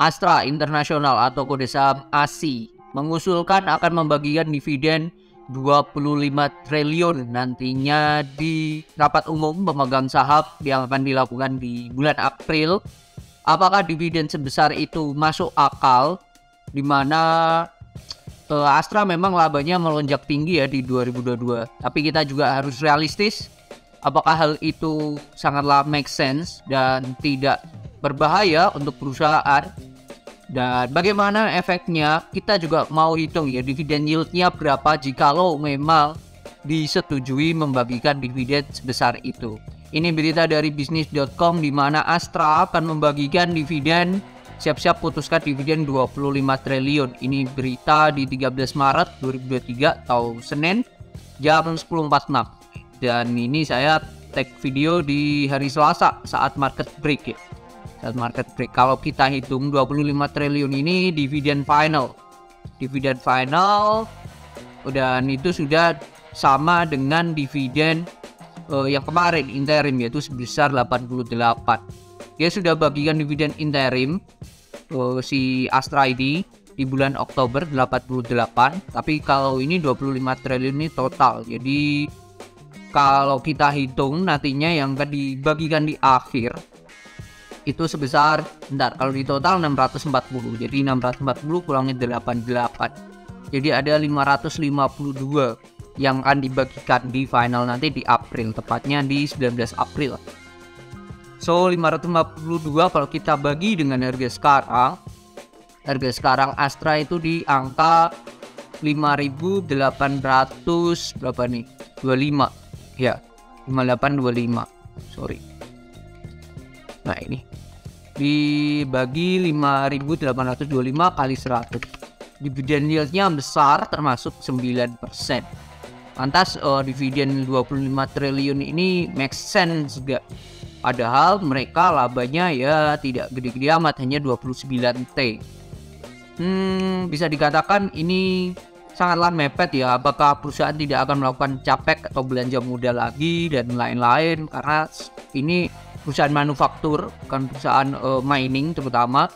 Astra International atau kode saham ASI mengusulkan akan membagikan dividen 25 triliun nantinya di rapat umum pemegang saham yang akan dilakukan di bulan April. Apakah dividen sebesar itu masuk akal? Dimana Astra memang labanya melonjak tinggi ya di 2022. Tapi kita juga harus realistis. Apakah hal itu sangatlah make sense dan tidak berbahaya untuk perusahaan? Dan bagaimana efeknya? Kita juga mau hitung ya dividen yieldnya berapa jikalau memang disetujui membagikan dividen sebesar itu. Ini berita dari bisnis.com di mana Astra akan membagikan dividen, siap-siap putuskan dividen 25 triliun. Ini berita di 13 Maret 2023 atau Senin jam 10.46. Dan ini saya tag video di hari Selasa saat market break ya. Saat market break. Kalau kita hitung 25 triliun ini dividen final. Dividen final dan itu sudah sama dengan dividen yang kemarin interim, yaitu sebesar 88. Dia sudah bagikan dividen interim si Astra ini di bulan Oktober 88, tapi kalau ini 25 triliun ini total. Jadi kalau kita hitung nantinya yang akan dibagikan di akhir itu sebesar, kalau di total 640. Jadi 640 kurangi 88. Jadi ada 552 yang akan dibagikan di final nanti di April, tepatnya di 19 April. So 552 kalau kita bagi dengan harga sekarang Astra itu di angka 5.800 berapa nih? 25. Ya, 5825. Sorry. Nah, ini dibagi 5.825 kali 100. Dividen yieldnya besar, termasuk 9%. Lantas dividen 25 triliun ini make sense juga. Padahal mereka labanya ya tidak gede-gede amat, hanya 29T. Bisa dikatakan ini sangatlah mepet ya. Apakah perusahaan tidak akan melakukan capek atau belanja modal lagi dan lain-lain, karena ini perusahaan manufaktur, bukan perusahaan mining terutama.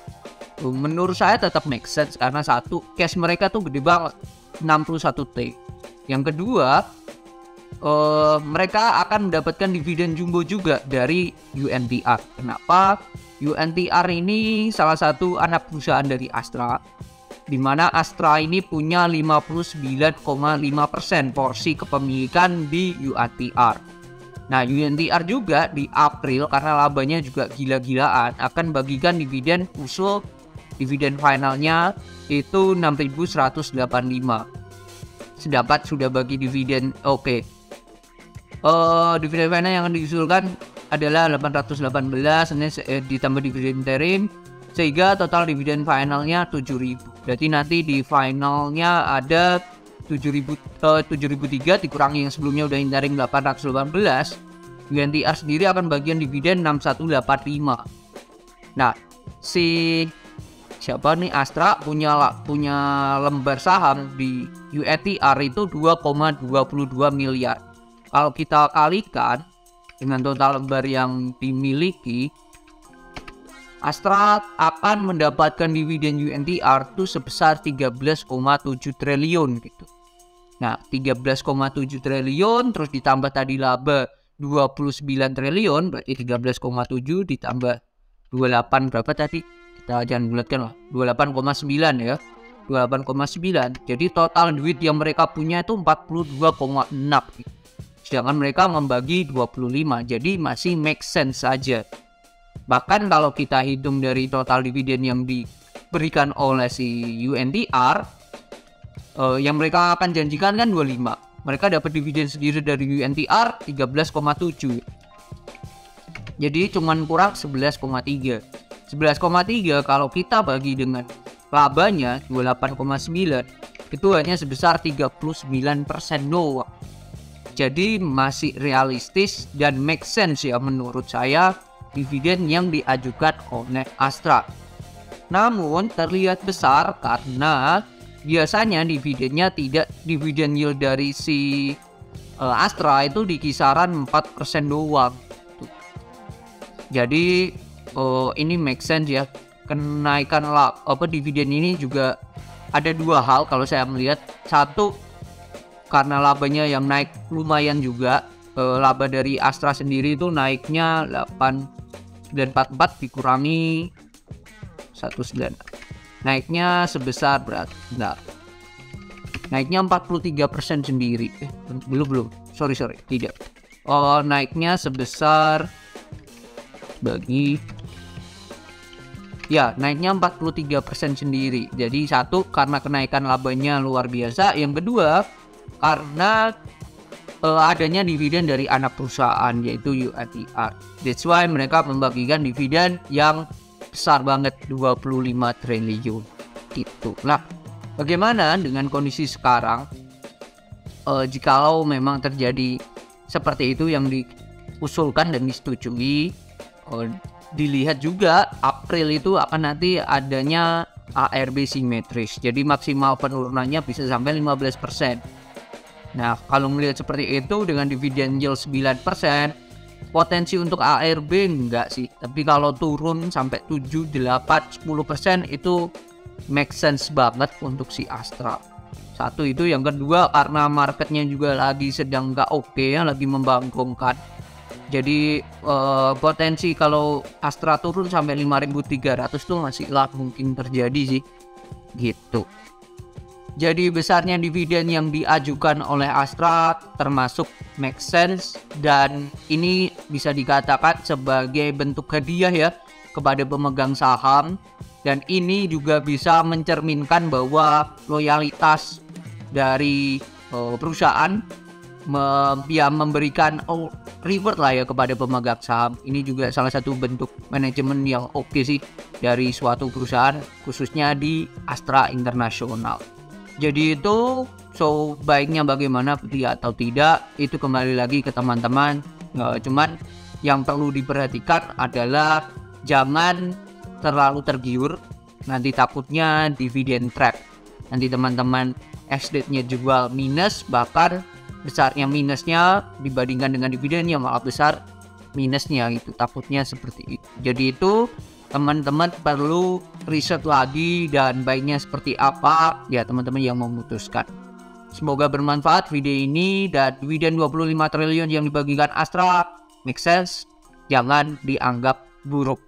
Menurut saya tetap make sense karena satu, cash mereka tuh gede banget, 61T. Yang kedua, mereka akan mendapatkan dividen jumbo juga dari UNTR. Kenapa? UNTR ini salah satu anak perusahaan dari Astra, di mana Astra ini punya 59,5% porsi kepemilikan di UNTR. Nah, UNTR juga di April karena labanya juga gila-gilaan akan bagikan dividen usul. Dividen finalnya itu 6.185. Sedapat sudah bagi dividen. Oke. Dividen final yang diusulkan adalah 818 ini ditambah dividen interim, sehingga total dividen finalnya 7.000. Berarti nanti di finalnya ada 7.003 dikurangi yang sebelumnya udah interim 818. UNTR sendiri akan bagian dividen 6185. Nah, siapa nih, Astra punya lembar saham di UNTR itu 2,22 miliar. Kalau kita kalikan dengan total lembar yang dimiliki, Astra akan mendapatkan dividen UNTR itu sebesar 13,7 triliun gitu. Nah, 13,7 triliun terus ditambah tadi laba 29 triliun, berarti 13,7 ditambah 28 berapa tadi? Kita jangan bulatkan lah, 28,9 ya. 28,9. Jadi total duit yang mereka punya itu 42,6 gitu. Sedangkan mereka membagi 25, jadi masih make sense saja. Bahkan kalau kita hitung dari total dividen yang diberikan oleh si UNTR, yang mereka akan janjikan kan 25. Mereka dapat dividen sendiri dari UNTR 13,7. Jadi cuman kurang 11,3. 11,3 kalau kita bagi dengan labanya 28,9 itu hanya sebesar 39% doang. Jadi masih realistis dan make sense ya menurut saya dividen yang diajukan oleh Astra. Namun terlihat besar karena biasanya dividennya dividen yield dari si Astra itu di kisaran 4% doang. Jadi ini make sense ya. kenaikan dividen ini juga ada dua hal kalau saya melihat. Satu, karena labanya yang naik lumayan juga. Laba dari Astra sendiri itu naiknya 8,944 dikurangi 19, naiknya sebesar naiknya 43% sendiri. Belum sorry tidak. Naiknya sebesar naiknya 43% sendiri. Jadi satu, karena kenaikan labanya luar biasa. Yang kedua, karena adanya dividen dari anak perusahaan yaitu UNTR. That's why mereka membagikan dividen yang besar banget, 25 triliun itu. Nah, bagaimana dengan kondisi sekarang? Jikalau memang terjadi seperti itu yang diusulkan dan disetujui, dilihat juga April itu akan nanti adanya ARB simetris. Jadi maksimal penurunannya bisa sampai 15%. Nah, kalau melihat seperti itu dengan dividen yield 9%, potensi untuk ARB enggak sih. Tapi kalau turun sampai 7, 8, 10% itu make sense banget untuk si Astra. Satu itu. Yang kedua, karena marketnya juga lagi sedang nggak oke ya, lagi membangkongkan. Jadi potensi kalau Astra turun sampai 5.300 tuh masih mungkin terjadi sih gitu. Jadi besarnya dividen yang diajukan oleh Astra termasuk make sense, dan ini bisa dikatakan sebagai bentuk hadiah ya kepada pemegang saham, dan ini juga bisa mencerminkan bahwa loyalitas dari perusahaan memberikan reward lah ya kepada pemegang saham. Ini juga salah satu bentuk manajemen yang oke sih dari suatu perusahaan, khususnya di Astra International. Jadi itu, baiknya bagaimana beli atau tidak itu kembali lagi ke teman-teman. Cuman yang perlu diperhatikan adalah jangan terlalu tergiur, nanti takutnya dividen trap. Nanti teman-teman exit-nya jual minus, bahkan besarnya minusnya dibandingkan dengan dividennya malah besar minusnya, itu takutnya seperti itu. Jadi itu teman-teman perlu riset lagi, dan baiknya seperti apa ya teman-teman yang memutuskan. Semoga bermanfaat video ini, dan dividen 25 triliun yang dibagikan Astra make sense, jangan dianggap buruk.